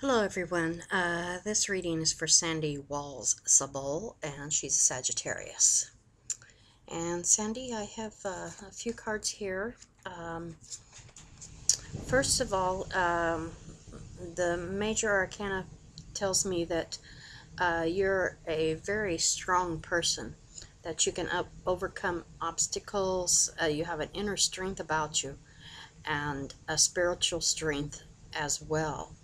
Hello everyone. This reading is for Sandy Walls-Sabol, and she's a Sagittarius. And Sandy, I have a few cards here. First of all, the major arcana tells me that you're a very strong person, that you can overcome obstacles. You have an inner strength about you and a spiritual strength as well.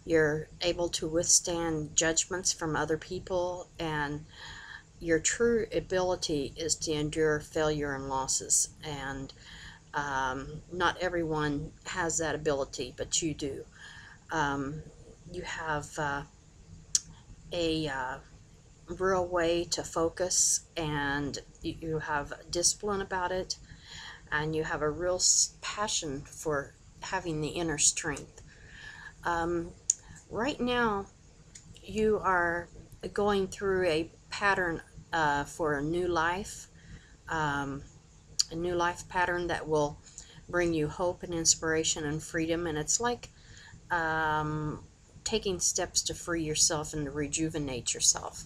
You're able to withstand judgments from other people, and your true ability is to endure failure and losses. And not everyone has that ability, but you do. You have a real way to focus, and you have discipline about it, and you have a real passion for having the inner strength. Right now, you are going through a pattern for a new life pattern that will bring you hope and inspiration and freedom. And it's like taking steps to free yourself and to rejuvenate yourself.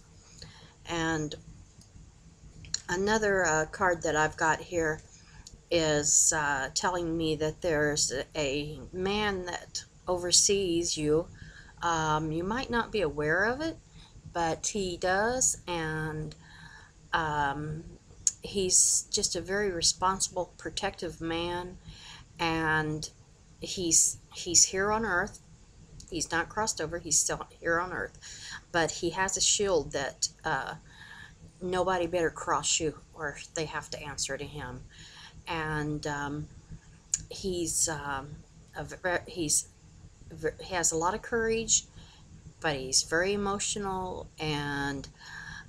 And another card that I've got here is telling me that there's a man that oversees you. You might not be aware of it, but he does, and he's just a very responsible, protective man, and he's here on Earth. He's not crossed over. He's still here on Earth, but he has a shield that nobody better cross you, or they have to answer to him. And he's he has a lot of courage, but he's very emotional, and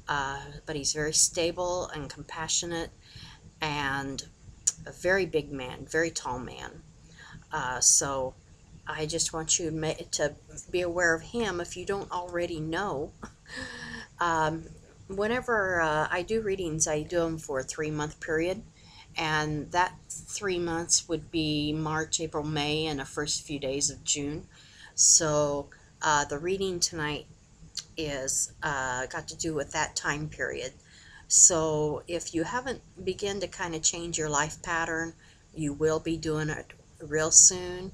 but he's very stable and compassionate, and a very big man, very tall man. So I just want you to be aware of him if you don't already know. Whenever I do readings, I do them for a 3-month period, and that 3 months would be March, April, May, and the first few days of June. So the reading tonight is got to do with that time period. So if you haven't begun to kind of change your life pattern, you will be doing it real soon.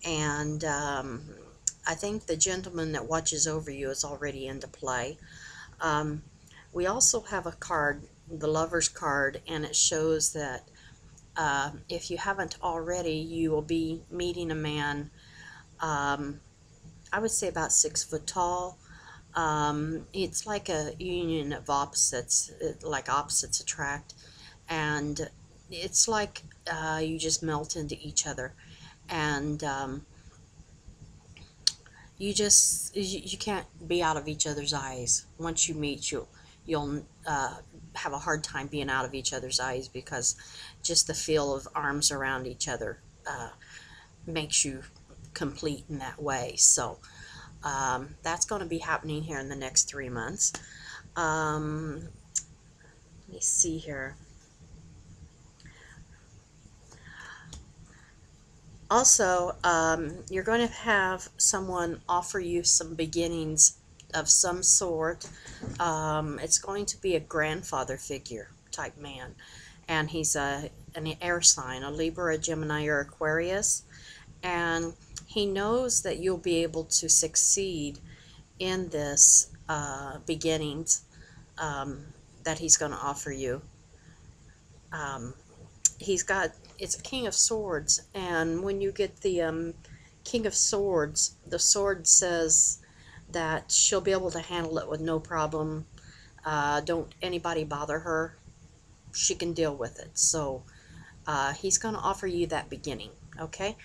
And I think the gentleman that watches over you is already into play. We also have a card, the Lover's card, and it shows that if you haven't already, you will be meeting a man, I would say about 6 foot tall. It's like a union of opposites, like opposites attract, and it's like you just melt into each other, and you can't be out of each other's eyes. Once you meet, you'll have a hard time being out of each other's eyes, because just the feel of arms around each other makes you complete in that way. So that's going to be happening here in the next 3 months. Let me see here. Also, you're going to have someone offer you some beginnings of some sort. It's going to be a grandfather figure type man, and he's an air sign, a Libra, a Gemini, or Aquarius, and he knows that you'll be able to succeed in this beginnings that he's going to offer you. It's a King of Swords, and when you get the King of Swords, the sword says that she'll be able to handle it with no problem. Don't anybody bother her. She can deal with it. So he's going to offer you that beginning, okay?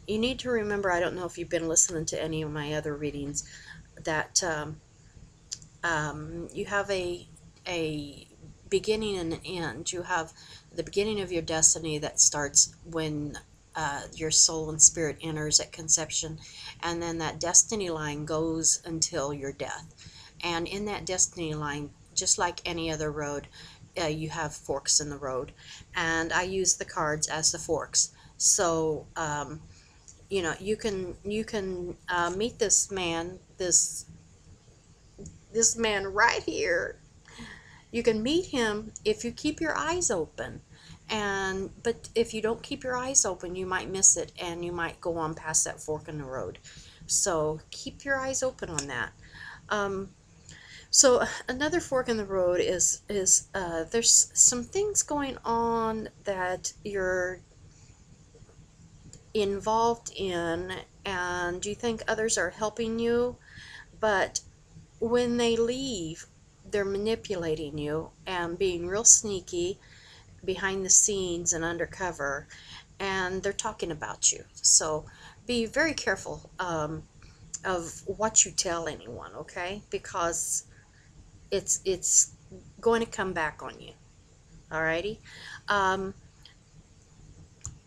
You need to remember, I don't know if you've been listening to any of my other readings, that you have a beginning and an end. You have the beginning of your destiny that starts when your soul and spirit enters at conception, and then that destiny line goes until your death. And in that destiny line, just like any other road, you have forks in the road, and I use the cards as the forks. So you can meet this man right here. You can meet him if you keep your eyes open. But if you don't keep your eyes open, you might miss it and you might go on past that fork in the road. So keep your eyes open on that. Um, so another fork in the road is there's some things going on that you're involved in, and you think others are helping you, but when they leave, they're manipulating you and being real sneaky behind the scenes and undercover, and they're talking about you. So be very careful of what you tell anyone, okay? Because it's going to come back on you. Alrighty. Um,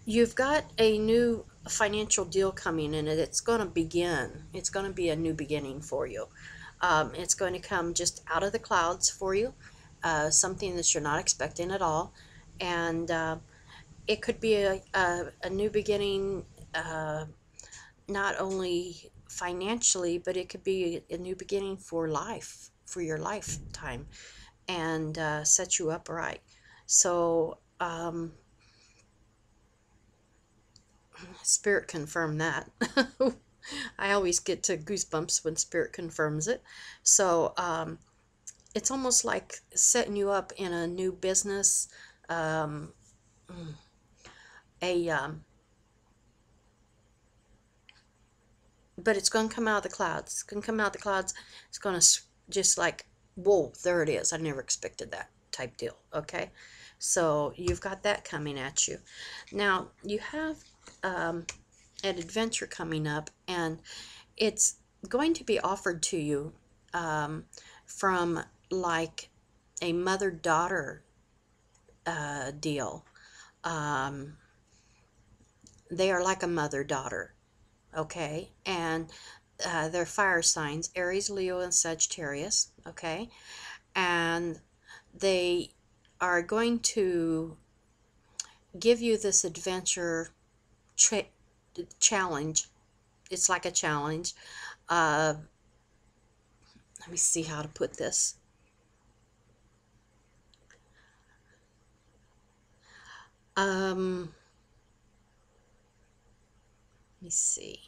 you've got a new financial deal coming in, and it's going to begin. It's going to be a new beginning for you. It's going to come just out of the clouds for you, something that you're not expecting at all, and it could be a new beginning, not only financially, but it could be a new beginning for life, for your lifetime, and set you up right. So, Spirit confirmed that. I always get to goosebumps when Spirit confirms it. So, it's almost like setting you up in a new business, um, a but it's going to come out of the clouds. It's going to come out of the clouds. It's going to just like, whoa, there it is. I never expected that type deal. Okay. So you've got that coming at you. Now you have an adventure coming up, and it's going to be offered to you from like a mother-daughter deal. Um, they are like a mother-daughter. Okay, and they're fire signs, Aries, Leo, and Sagittarius. Okay, and they are going to give you this adventure challenge. It's like a challenge. Uh, Let me see how to put this. Let me see.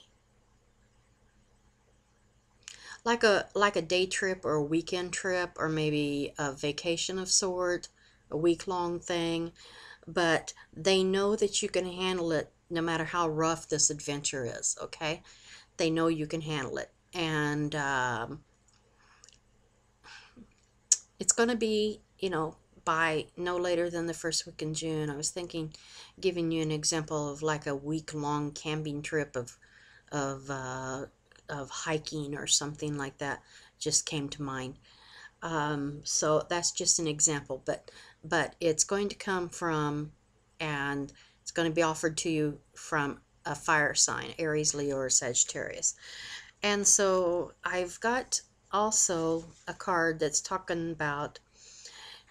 Like a day trip or a weekend trip, or maybe a vacation of sort, a week-long thing, but they know that you can handle it no matter how rough this adventure is. Okay, they know you can handle it, and it's going to be, by no later than the first week in June. I was thinking, giving you an example of like a week-long camping trip of hiking or something like that just came to mind. So that's just an example, but it's going to come from, and it's going to be offered to you from a fire sign, Aries, Leo, or Sagittarius. And so I've got also a card that's talking about,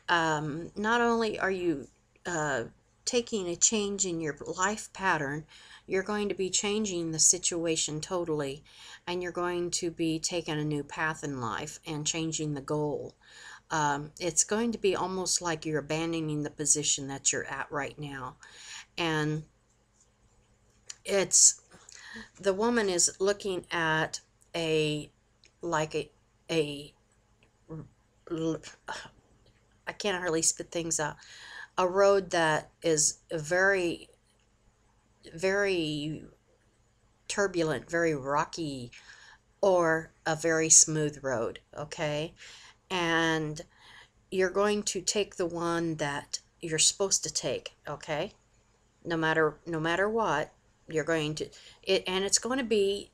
not only are you taking a change in your life pattern, you're going to be changing the situation totally, and you're going to be taking a new path in life and changing the goal. It's going to be almost like you're abandoning the position that you're at right now. And it's, the woman is looking at a, like a I can't hardly spit things out, a road that is very, very turbulent, very rocky, or a very smooth road. Okay, and you're going to take the one that you're supposed to take. Okay, no matter what, you're going to it, and it's going to be,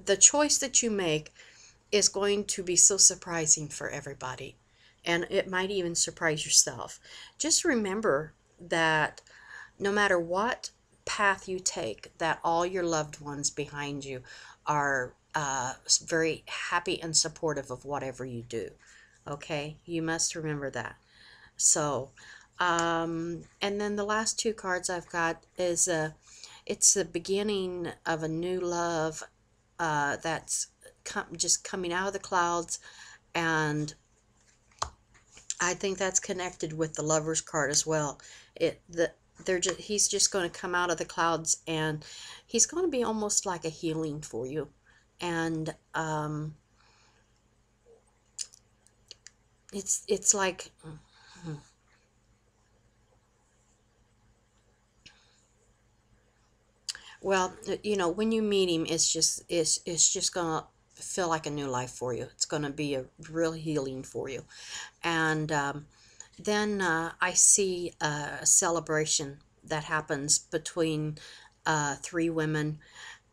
the choice that you make is going to be so surprising for everybody, and it might even surprise yourself. Just remember that no matter what path you take, that all your loved ones behind you are very happy and supportive of whatever you do. Okay, you must remember that. So, and then the last two cards I've got it's the beginning of a new love that's just coming out of the clouds, and I think that's connected with the Lover's card as well. He's just going to come out of the clouds, and he's going to be almost like a healing for you, and it's like, well, when you meet him, it's just gonna feel like a new life for you. It's gonna be a real healing for you. And then I see a celebration that happens between three women,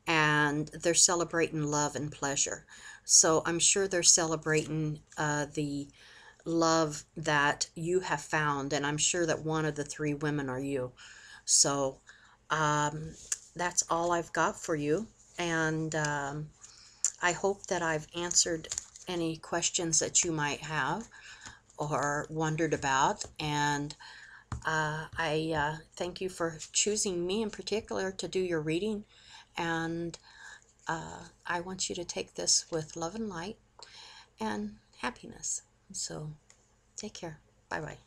and they're celebrating love and pleasure. So I'm sure they're celebrating the love that you have found, and I'm sure that one of the three women are you. So um, that's all I've got for you, and I hope that I've answered any questions that you might have or wondered about, and I thank you for choosing me in particular to do your reading, and I want you to take this with love and light and happiness. So take care. Bye bye.